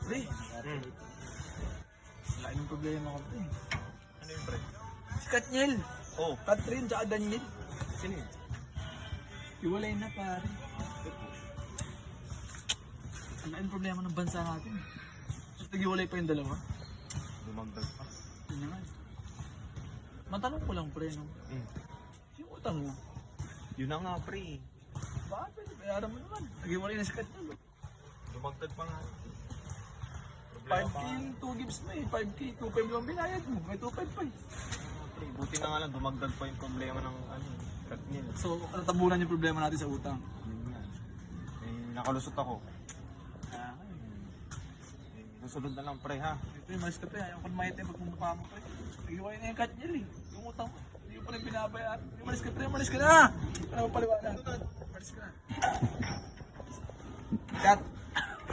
Pre, wala yung problema ko pre. Ano yung pre? Si Katniel, Oh, Catherine, tsaka Daniel. sino yun? Iwalay na pare. Wala yung problema ng bansa natin. Tapos nag-iwalay pa yung dalawa. Dumagdag pa. Yun na nga. Matanong ko lang pre, no? Yung utang mo, Yun na nga pre. baka pwede bayaran mo naman. Nag-iwalay na si Katniel. Dumagdag pa nga. 5K yung 2 gives mo eh. 5K, 2.5 lang binayad mo. May 2.5 pa eh. Pre, buti na nga lang dumagdag pa yung problema ng Katniel. So, natabunan yung problema natin sa utang. Yun nga. Nakalusot ako. Susunod na lang pre ha. Pre, malis ka pre. Ayaw ko namayat yung pagmumukha mo pre. Nag-iwalay na yung Katniel eh. Yung utang mo. Hindi ko pa rin binabayaan. Malis ka pre, malis ka na! Ano mo paliwanag? Malis ka na. Kat!